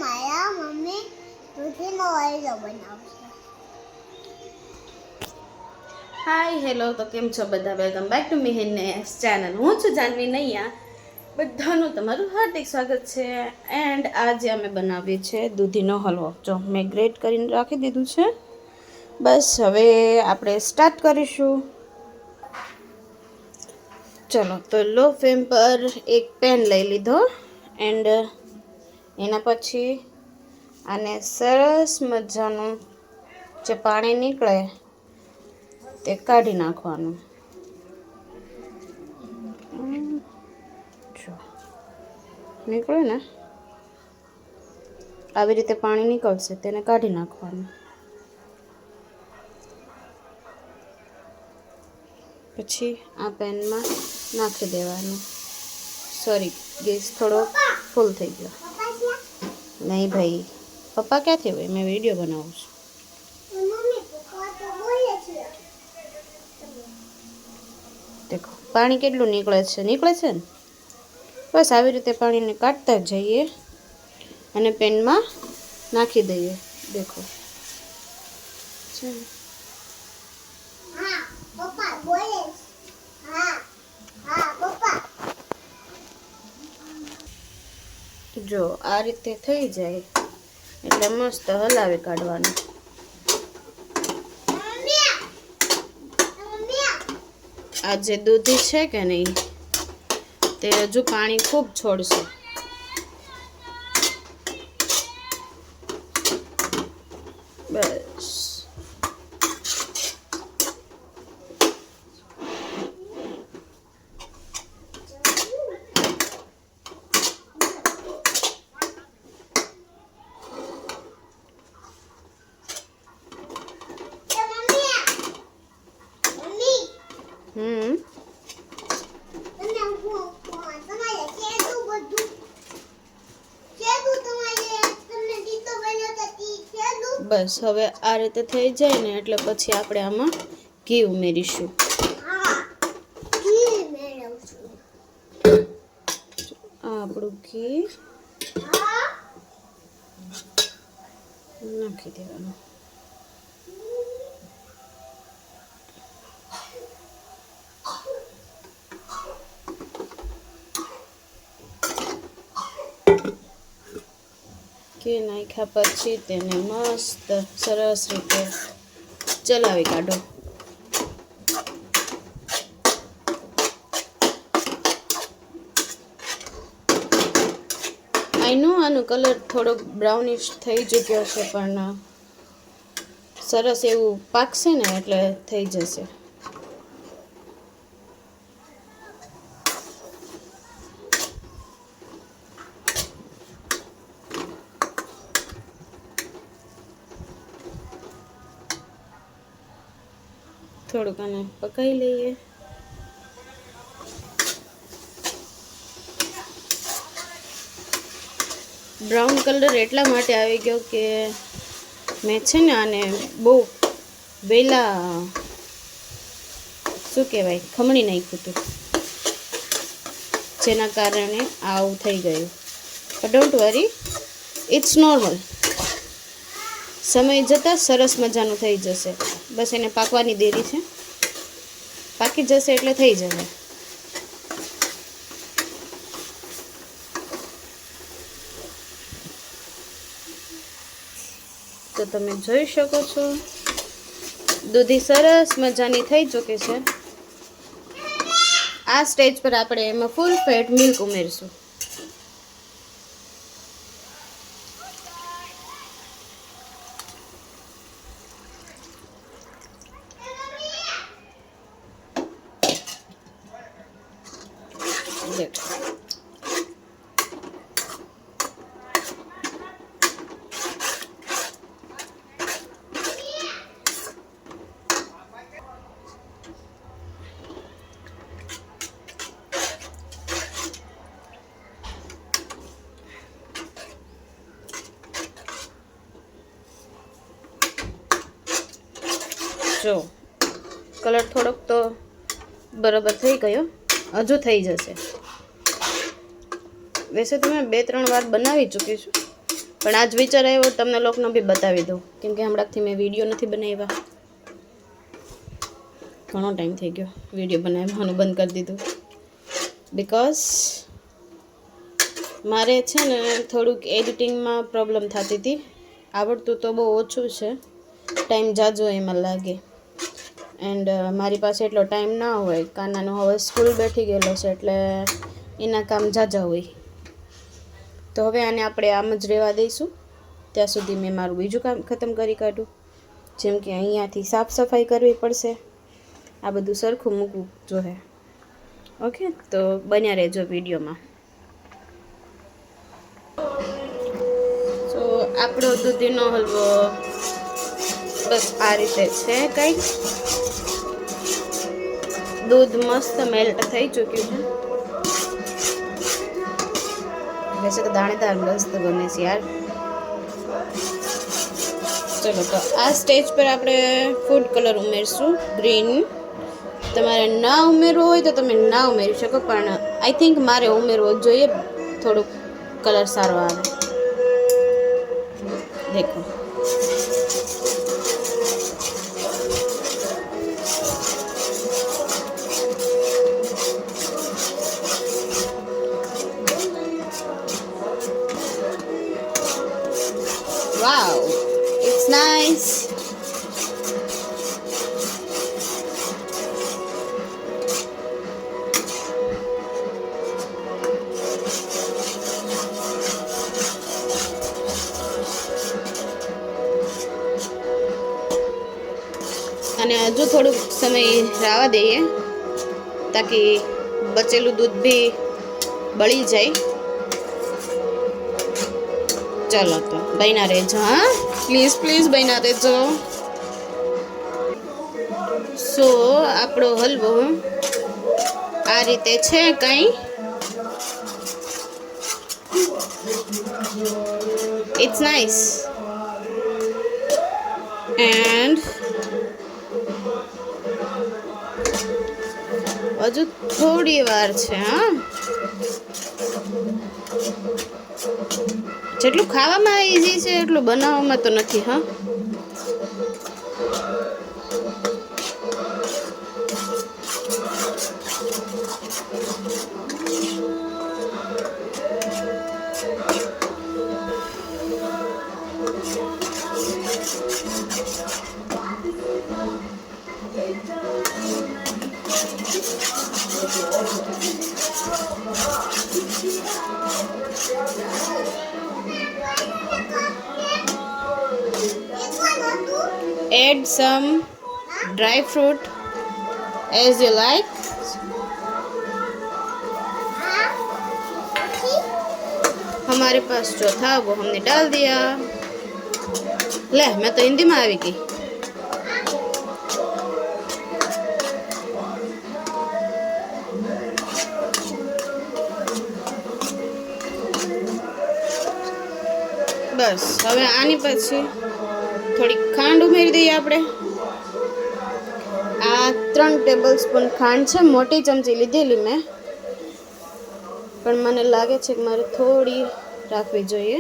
મારા મમ્મી દૂધીનો ઓઈલો બનાવશે. Hi hello, તો કેમ છો બધા? વેલકમ બેક ટુ મિહિનેસ ચેનલ. હું છું જાનવી નૈયા. બધાનું તમારું હાર્દિક સ્વાગત છે. એન્ડ આજે અમે બનાવીએ છીએ દૂધીનો હલવો. જો મેં ગ્રેટ કરીને રાખી દીધું છે. બસ હવે આપણે સ્ટાર્ટ કરીશું. ચલો, તો લો ફ્લેમ પર એક પેન લઈ લીધો એન્ડ એના પછી આને સરસ મજાનું જે પાણી નીકળે તે કાઢી નાખવાનું. જો નીકળે ને આવી રીતે પાણી નીકળશે તેને કાઢી નાખવાનું. પછી આ પેનમાં નાખી દેવાનું. સોરી, ગેસ થોડો ફૂલ થઈ ગયો. નહીં ભાઈ, પપ્પા ક્યાંથી હોય? મેં વિડીયો બનાવું છું. દેખો પાણી કેટલું નીકળે છે ને? બસ આવી રીતે પાણીને કાઢતા જઈએ અને પેનમાં નાખી દઈએ. દેખો જો આ રીતે થઈ જાય એટલે મસ્ત હલાવી કાઢવાનું. આ જે દૂધી છે કે નહીં તે હજુ પાણી ખૂબ છોડશે. બસ બસ હવે આ રીતે થઈ જાય ને એટલે પછી આપણે આમાં ઘી ઉમેરીશું. આપણું ઘી નાખી દેવાનું. ઘી નાખ્યા પછી તેને મસ્ત સરસ રીતે ચલાવી કાઢો. આઈનો આનો કલર થોડોક બ્રાઉનિશ થઈ ચૂક્યો છે, પણ સરસ એવું પાકશે ને એટલે થઈ જશે. થોડુંક આને પકાવી લઈએ. બ્રાઉન કલર એટલા માટે આવી ગયો કે મેં છે ને આને બહુ વહેલા શું કહેવાય ખમણી નાખ્યું હતું, જેના કારણે આવું થઈ ગયું. પણ ડોન્ટ વરી, ઇટ્સ નોર્મલ. સમય જતાં સરસ મજાનું થઈ જશે. બસ એને પાકવાની દેરી છે. પાકી જશે એટલે થઈ જશે. તો તમે જોઈ શકો છો દૂધી સરસ મજાની થઈ ચૂકી છે. આ સ્ટેજ પર આપણે એમાં ફૂલ ફેટ મિલ્ક ઉમેરશું. જો કલર થોડોક તો બરાબર થઈ ગયો, હજુ થઈ જશે. વૈસે તો મેં 2-3 વાર બનાવી ચૂકી છું, પણ આજ વિચાર આવ્યો તમને લોકોને બી બતાવી દઉં, કેમ કે હમણાંથી મેં વિડીયો નથી બનાવ્યા. ઘણો ટાઈમ થઈ ગયો વિડીયો બનાવવાનું બંધ કરી દીધું, બિકોઝ મારે છે ને થોડુંક એડિટિંગમાં પ્રોબ્લેમ થતી હતી. આવડતું તો બહુ ઓછું છે, ટાઈમ જાજો એમાં લાગે, એન્ડ મારી પાસે એટલો ટાઈમ ના હોય. કાનાનો હવે સ્કૂલ બેઠી ગયેલો છે એટલે એના કામ જાજા હોય. તો હવે આને આપણે આમ જ રહેવા દઈશું ત્યાં સુધી મેં મારું બીજું કામ ખતમ કરી કાઢું, જેમ કે અહીંયાથી સાફ સફાઈ કરવી પડશે, આ બધું સરખું મૂકવું જોઈએ. ઓકે, તો બન્યા રહેજો વિડીયોમાં. તો આપણો દૂધીનો હલવો બસ આ રીતે છે કંઈક. દૂધ મસ્ત મેલ્ટ થઈ ચૂક્યું છે. वैसे तो दानेदार मस्त बने છે યાર. ચલો, તો આ સ્ટેજ પર આપણે ફૂડ કલર ઉમેરશું ગ્રીન. તમારે ના ઉમેરવો હોય તો તમે ના ઉમેરી શકો, પણ આઈ થિંક મારે ઉમેરવો જોઈએ, થોડુંક કલર સારો આવે. દેખો, wow, it's nice. અને હજુ થોડુંક સમય રાવા દઈએ તાકી બચેલું દૂધ બી બળી જાય. ચલો, તો બન્યા રહેજો. હા, પ્લીઝ પ્લીઝ બન્યા રહેજો. સો આપણો હલવો આ રીતે છે કંઈ. It's nice. એન્ડ હજુ થોડી વાર છે. હા, જેટલું ખાવામાં ઈઝી છે એટલું બનાવવામાં તો નથી. હા, add some dry fruit as you like. हमारे पास जो था वो हमने डाल दिया. ले, मैं तो हिंदी में આવી ગઈ. બસ હવે આની પછી થોડી ખાંડ ઉમેરી દઈએ આપણે. આ 3 ટેબલ સ્પૂન ખાંડ છે, મોટી ચમચી લીધેલી મેં, પણ મને લાગે છે કે મારે થોડી રાખવી જોઈએ.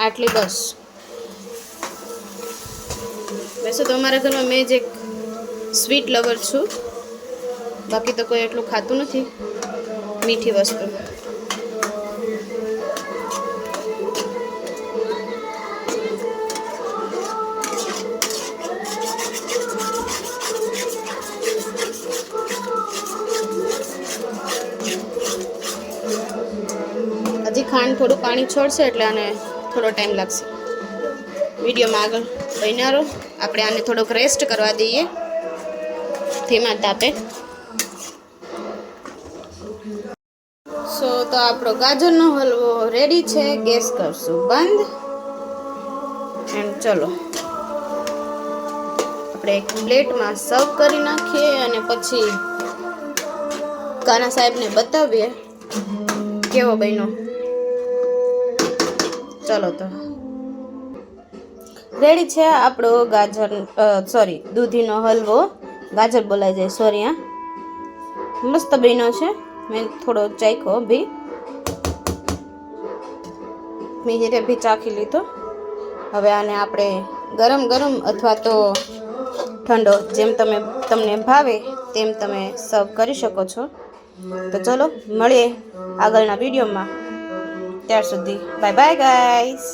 આટલી બસ. વૈસે તો અમારા ઘરમાં મેં જ એક સ્વીટ લવર છું, બાકી તો કોઈ એટલું ખાતું નથી મીઠી વસ્તુ. હજી ખાંડ થોડું પાણી છોડશે એટલે આને થોડો ટાઈમ લાગશે. વિડીયોમાં આગળ બન્યા રહો. આપણે આને થોડોક રેસ્ટ કરવા દઈએ ધીમા તાપે. સો તો આપણો ગાજરનો હલવો રેડી છે. ગેસ કરશું બંધ. એન્ડ ચલો આપણે એક પ્લેટમાં સર્વ કરી નાખીએ અને પછી કાના સાહેબને બતાવીએ કેવો બન્યો. ચલો, તો રેડી છે આપણો દૂધીનો હલવો. ગાજર બોલાઈ જાય, સોરી. હા, મસ્ત બન્યો છે. મેં થોડો ચાખ્યો ભી. મિહિરે બી ચાખી લીધો. હવે આને આપણે ગરમ ગરમ અથવા તો ઠંડો જેમ તમને ભાવે તેમ તમે સર્વ કરી શકો છો. તો ચલો મળીએ આગળના વિડીયોમાં. ત્યાર સુધી બાય બાય ગાઈસ.